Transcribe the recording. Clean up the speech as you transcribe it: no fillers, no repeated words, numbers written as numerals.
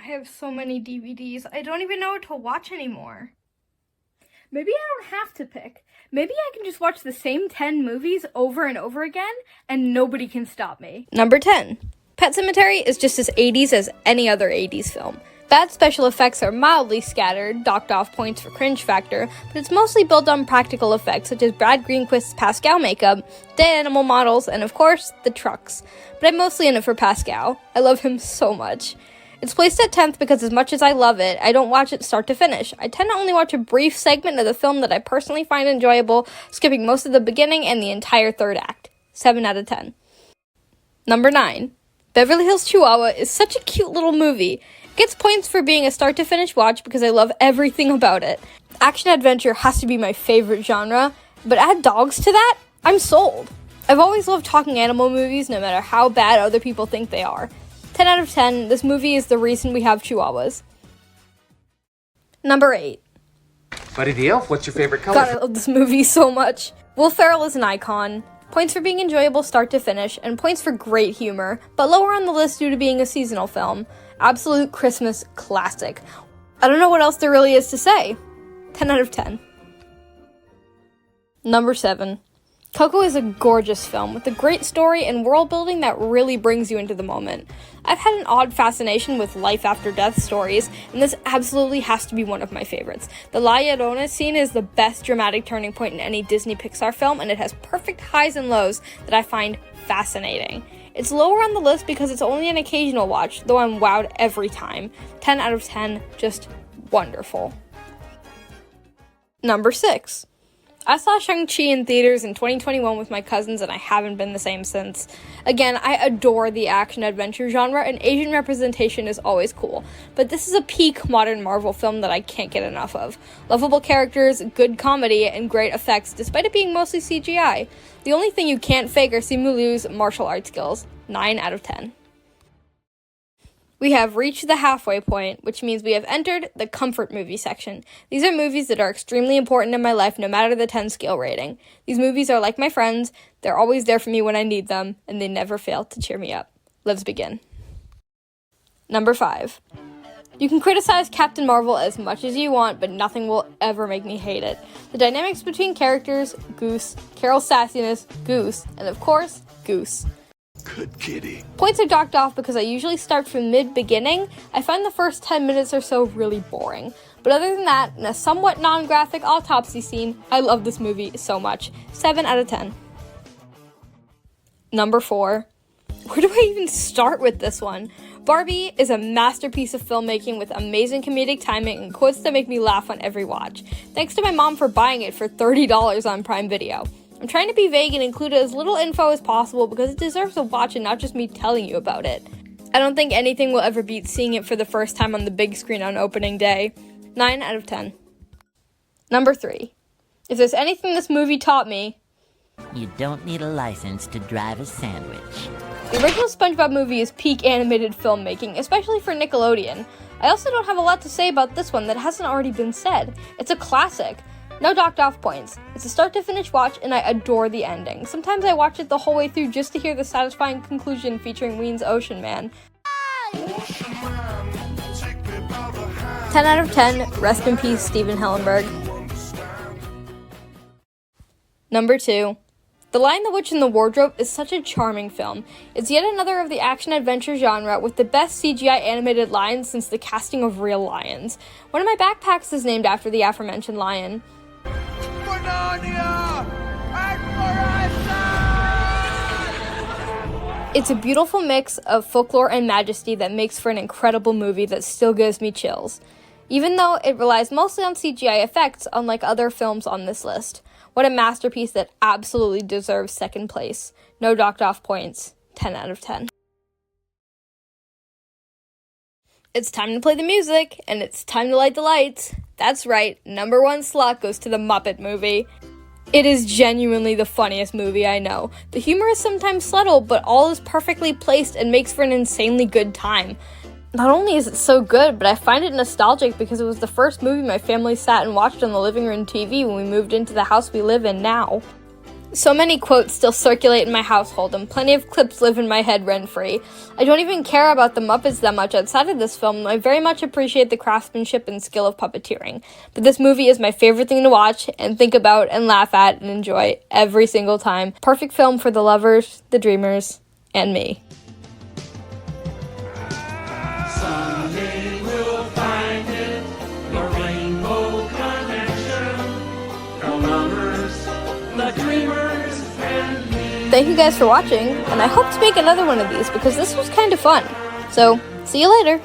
I have so many DVDs. I don't even know what to watch anymore. Maybe I don't have to pick. Maybe I can just watch the same 10 movies over and over again, and nobody can stop me. Number 10. Pet Sematary is just as 80s as any other 80s film. Bad special effects are mildly scattered, docked off points for cringe factor, but it's mostly built on practical effects such as Brad Greenquist's Pascal makeup, dead animal models, and of course, the trucks. But I'm mostly in it for Pascal. I love him so much. It's placed at 10th because as much as I love it, I don't watch it start to finish. I tend to only watch a brief segment of the film that I personally find enjoyable, skipping most of the beginning and the entire third act. 7 out of 10. Number 9. Beverly Hills Chihuahua is such a cute little movie. It gets points for being a start to finish watch because I love everything about it. Action adventure has to be my favorite genre, but add dogs to that? I'm sold. I've always loved talking animal movies no matter how bad other people think they are. 10 out of 10, this movie is the reason we have Chihuahuas. Number 8. Buddy the Elf, what's your favorite color? God, I love this movie so much. Will Ferrell is an icon. Points for being enjoyable start to finish, and points for great humor, but lower on the list due to being a seasonal film. Absolute Christmas classic. I don't know what else there really is to say. 10 out of 10. Number 7. Coco is a gorgeous film with a great story and world building that really brings you into the moment. I've had an odd fascination with life after death stories, and this absolutely has to be one of my favorites. The La Llorona scene is the best dramatic turning point in any Disney Pixar film, and it has perfect highs and lows that I find fascinating. It's lower on the list because it's only an occasional watch, though I'm wowed every time. 10 out of 10, just wonderful. Number 6. I saw Shang-Chi in theaters in 2021 with my cousins, and I haven't been the same since. Again, I adore the action-adventure genre, and Asian representation is always cool. But this is a peak modern Marvel film that I can't get enough of. Lovable characters, good comedy, and great effects, despite it being mostly CGI. The only thing you can't fake are Simu Liu's martial arts skills. 9 out of 10. We have reached the halfway point, which means we have entered the comfort movie section. These are movies that are extremely important in my life no matter the 10 scale rating. These movies are like my friends, they're always there for me when I need them, and they never fail to cheer me up. Let's begin. Number 5. You can criticize Captain Marvel as much as you want, but nothing will ever make me hate it. The dynamics between characters, Goose, Carol's sassiness, Goose, and of course, Goose. Good kitty. Points are docked off because I usually start from mid-beginning. I find the first 10 minutes or so really boring. But other than that, in a somewhat non-graphic autopsy scene, I love this movie so much. 7 out of 10. Number 4. Where do I even start with this one? Barbie is a masterpiece of filmmaking with amazing comedic timing and quotes that make me laugh on every watch. Thanks to my mom for buying it for $30 on Prime Video. I'm trying to be vague and include as little info as possible because it deserves a watch and not just me telling you about it. I don't think anything will ever beat seeing it for the first time on the big screen on opening day. 9 out of 10. Number 3. If there's anything this movie taught me, you don't need a license to drive a sandwich. The original SpongeBob movie is peak animated filmmaking, especially for Nickelodeon. I also don't have a lot to say about this one that hasn't already been said. It's a classic. No docked off points. It's a start to finish watch and I adore the ending. Sometimes I watch it the whole way through just to hear the satisfying conclusion featuring Ween's Ocean Man. 10 out of 10, rest in peace Steven Hillenburg. Number 2. The Lion, the Witch, and the Wardrobe is such a charming film. It's yet another of the action-adventure genre with the best CGI animated lions since the casting of real lions. One of my backpacks is named after the aforementioned lion. It's a beautiful mix of folklore and majesty that makes for an incredible movie that still gives me chills. Even though it relies mostly on CGI effects, unlike other films on this list. What a masterpiece that absolutely deserves second place. No docked off points. 10 out of 10. It's time to play the music, and it's time to light the lights. That's right, number 1 slot goes to the Muppet Movie. It is genuinely the funniest movie I know. The humor is sometimes subtle, but all is perfectly placed and makes for an insanely good time. Not only is it so good, but I find it nostalgic because it was the first movie my family sat and watched on the living room TV when we moved into the house we live in now. So many quotes still circulate in my household, and plenty of clips live in my head rent-free. I don't even care about the Muppets that much outside of this film. I very much appreciate the craftsmanship and skill of puppeteering. But this movie is my favorite thing to watch and think about and laugh at and enjoy every single time. Perfect film for the lovers, the dreamers, and me. Someday we'll find it, the rainbow connection, the lovers, the dreamers, and me. Thank you guys for watching, and I hope to make another one of these because this was kind of fun. So, see you later.